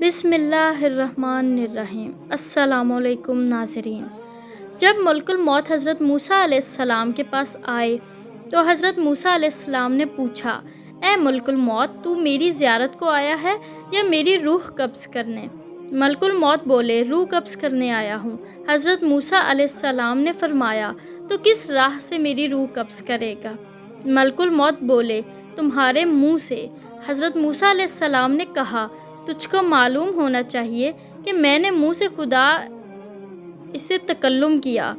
بسم اللہ الرحمن الرحیم۔ السلام علیکم ناظرین۔ جب ملک الموت حضرت موسیٰ علیہ السلام کے پاس آئے تو حضرت موسیٰ علیہ السلام نے پوچھا، اے ملک الموت، تو میری زیارت کو آیا ہے یا میری روح قبض کرنے؟ ملک الموت بولے، روح قبض کرنے آیا ہوں۔ حضرت موسیٰ علیہ السلام نے فرمایا، تو کس راہ سے میری روح قبض کرے گا؟ ملک الموت بولے، تمہارے منہ سے۔ حضرت موسیٰ علیہ السلام نے کہا، تجھ کو معلوم ہونا چاہیے کہ میں نے منہ سے خدا اسے تکلم کیا۔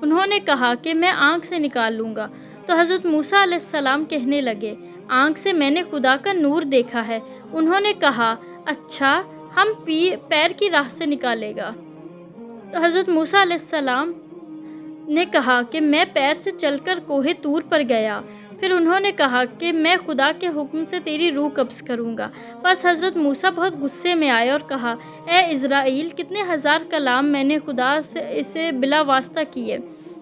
انہوں نے کہا کہ میں آنکھ سے نکال لوں گا۔ تو حضرت موسیٰ علیہ السلام کہنے لگے، آنکھ سے میں نے خدا کا نور دیکھا ہے۔ انہوں نے کہا، اچھا، ہم پیر کی راہ سے نکالے گا۔ تو حضرت موسیٰ علیہ السلام نے کہا کہ میں پیر سے چل کر کوہ طور پر گیا۔ پھر انہوں نے کہا کہ میں خدا کے حکم سے تیری روح قبض کروں گا۔ بس حضرت موسیٰ بہت غصے میں آئے اور کہا، اے اسرائیل، کتنے ہزار کلام میں نے خدا سے اسے بلا واسطہ کیے،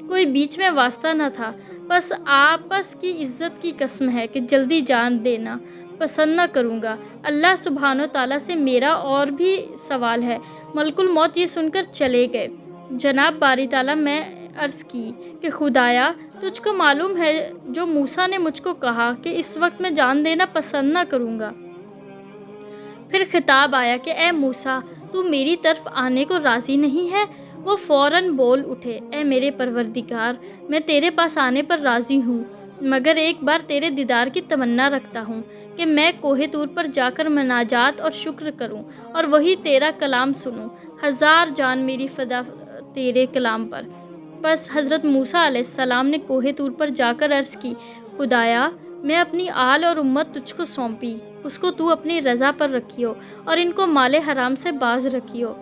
کوئی بیچ میں واسطہ نہ تھا۔ بس آپس کی عزت کی قسم ہے کہ جلدی جان دینا پسند نہ کروں گا۔ اللہ سبحانہ و تعالیٰ سے میرا اور بھی سوال ہے۔ ملک الموت یہ سن کر چلے گئے۔ جناب باری تعالیٰ میں عرض کی کہ خدایا، تجھ کو معلوم ہے جو موسیٰ نے مجھ کو کہا کہ اس وقت میں جان دینا پسند نہ کروں گا۔ پھر خطاب آیا کہ اے موسیٰ، تو میری طرف آنے کو راضی نہیں ہے؟ وہ فوراً بول اٹھے، اے میرے پروردگار، میں تیرے پاس آنے پر راضی ہوں، مگر ایک بار تیرے دیدار کی تمنا رکھتا ہوں کہ میں کوہ طور پر جا کر مناجات اور شکر کروں اور وہی تیرا کلام سنوں۔ ہزار جان میری فدا تیرے کلام پر۔ بس حضرت موسیٰ علیہ السلام نے کوہ طور پر جا کر عرض کی، خدایا، میں اپنی آل اور امت تجھ کو سونپی، اس کو تو اپنی رضا پر رکھیو اور ان کو مال حرام سے باز رکھیو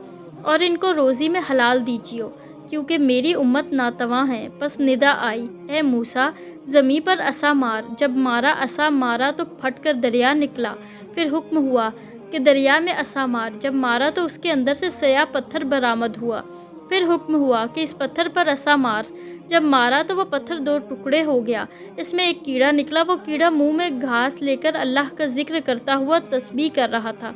اور ان کو روزی میں حلال دیجیو، کیونکہ میری امت ناتواں ہے۔ پس ندا آئی، اے موسیٰ، زمیں پر عصا مار۔ جب عصا مارا تو پھٹ کر دریا نکلا۔ پھر حکم ہوا کہ دریا میں عصا مار۔ جب مارا تو اس کے اندر سے سیاہ پتھر برآمد ہوا۔ پھر حکم ہوا کہ اس پتھر پر عصا مار۔ جب مارا تو وہ پتھر دو ٹکڑے ہو گیا۔ اس میں ایک کیڑا نکلا۔ وہ کیڑا منہ میں گھاس لے کر اللہ کا ذکر کرتا ہوا تسبیح کر رہا تھا۔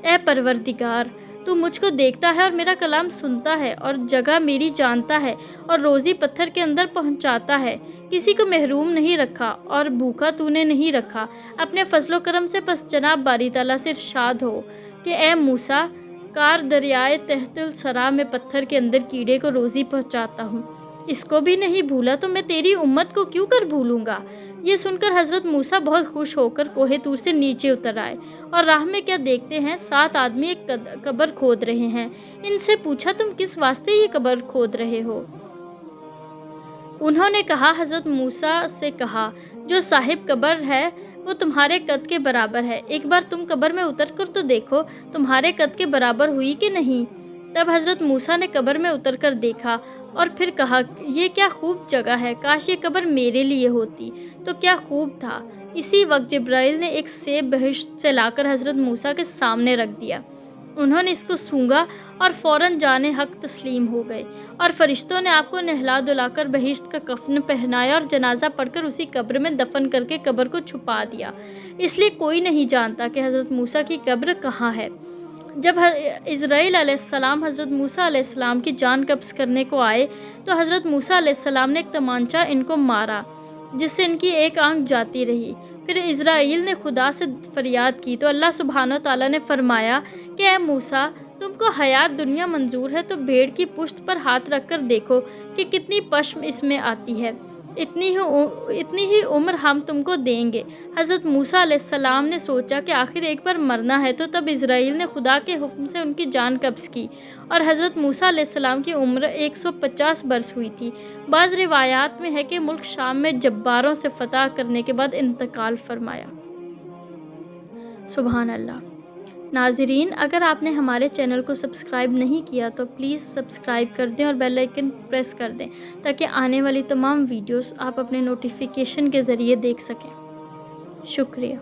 اے پروردگار، تو مجھ کو دیکھتا ہے اور میرا کلام سنتا ہے اور جگہ میری جانتا ہے اور روزی پتھر کے اندر پہنچاتا ہے۔ کسی کو محروم نہیں رکھا اور بھوکا تو نے نہیں رکھا اپنے فضل و کرم سے۔ پس جناب باری تعالیٰ سے ارشاد ہو کہ اے موسیٰ، کار دریائے تحت الثری میں پتھر کے اندر کیڑے کو روزی پہنچاتا ہوں، اس کو بھی نہیں بھولا تو میں تیری امت کو کیوں کر بھولوں گا؟ یہ سن کر حضرت موسیٰ بہت خوش ہو کر کوہ طور سے نیچے اتر آئے اور راہ میں کیا دیکھتے ہیں، 7 آدمی ایک قبر کھود رہے ہیں۔ ان سے پوچھا، تم کس واسطے یہ قبر کھود رہے ہو؟ انہوں نے کہا، حضرت موسیٰ سے کہا، جو صاحب قبر ہے وہ تمہارے قد کے برابر ہے، ایک بار تم قبر میں اتر کر تو دیکھو تمہارے قد کے برابر ہوئی کہ نہیں۔ تب حضرت موسیٰ نے قبر میں اتر کر دیکھا اور پھر کہا، یہ کیا خوب جگہ ہے، کاش یہ قبر میرے لیے ہوتی تو کیا خوب تھا۔ اسی وقت جبرائیل نے ایک سیب بہشت سے لا کر حضرت موسیٰ کے سامنے رکھ دیا۔ انہوں نے اس کو سونگھا اور فوراً جان حق تسلیم ہو گئے، اور فرشتوں نے آپ کو نہلا دھلا کر بہشت کا کفن پہنایا اور جنازہ پڑھ کر اسی قبر میں دفن کر کے قبر کو چھپا دیا۔ اس لیے کوئی نہیں جانتا کہ حضرت موسیٰ کی قبر کہاں ہے۔ جب اسرائیل علیہ السلام حضرت موسیٰ علیہ السلام کی جان قبض کرنے کو آئے تو حضرت موسیٰ علیہ السلام نے ایک تمانچہ ان کو مارا جس سے ان کی ایک آنکھ جاتی رہی۔ پھر اسرائیل نے خدا سے فریاد کی تو اللہ سبحانہ و تعالیٰ نے فرمایا کہ اے موسیٰ، تم کو حیات دنیا منظور ہے تو بھیڑ کی پشت پر ہاتھ رکھ کر دیکھو کہ کتنی پشم اس میں آتی ہے، اتنی ہی عمر ہم تم کو دیں گے۔ حضرت موسیٰ علیہ السلام نے سوچا کہ آخر ایک بار مرنا ہے، تو تب اسرائیل نے خدا کے حکم سے ان کی جان قبض کی اور حضرت موسیٰ علیہ السلام کی عمر 150 برس ہوئی تھی۔ بعض روایات میں ہے کہ ملک شام میں جباروں سے فتح کرنے کے بعد انتقال فرمایا۔ سبحان اللہ۔ ناظرین، اگر آپ نے ہمارے چینل کو سبسکرائب نہیں کیا تو پلیز سبسکرائب کر دیں اور بیل آئیکن پریس کر دیں تاکہ آنے والی تمام ویڈیوز آپ اپنے نوٹیفیکیشن کے ذریعے دیکھ سکیں۔ شکریہ۔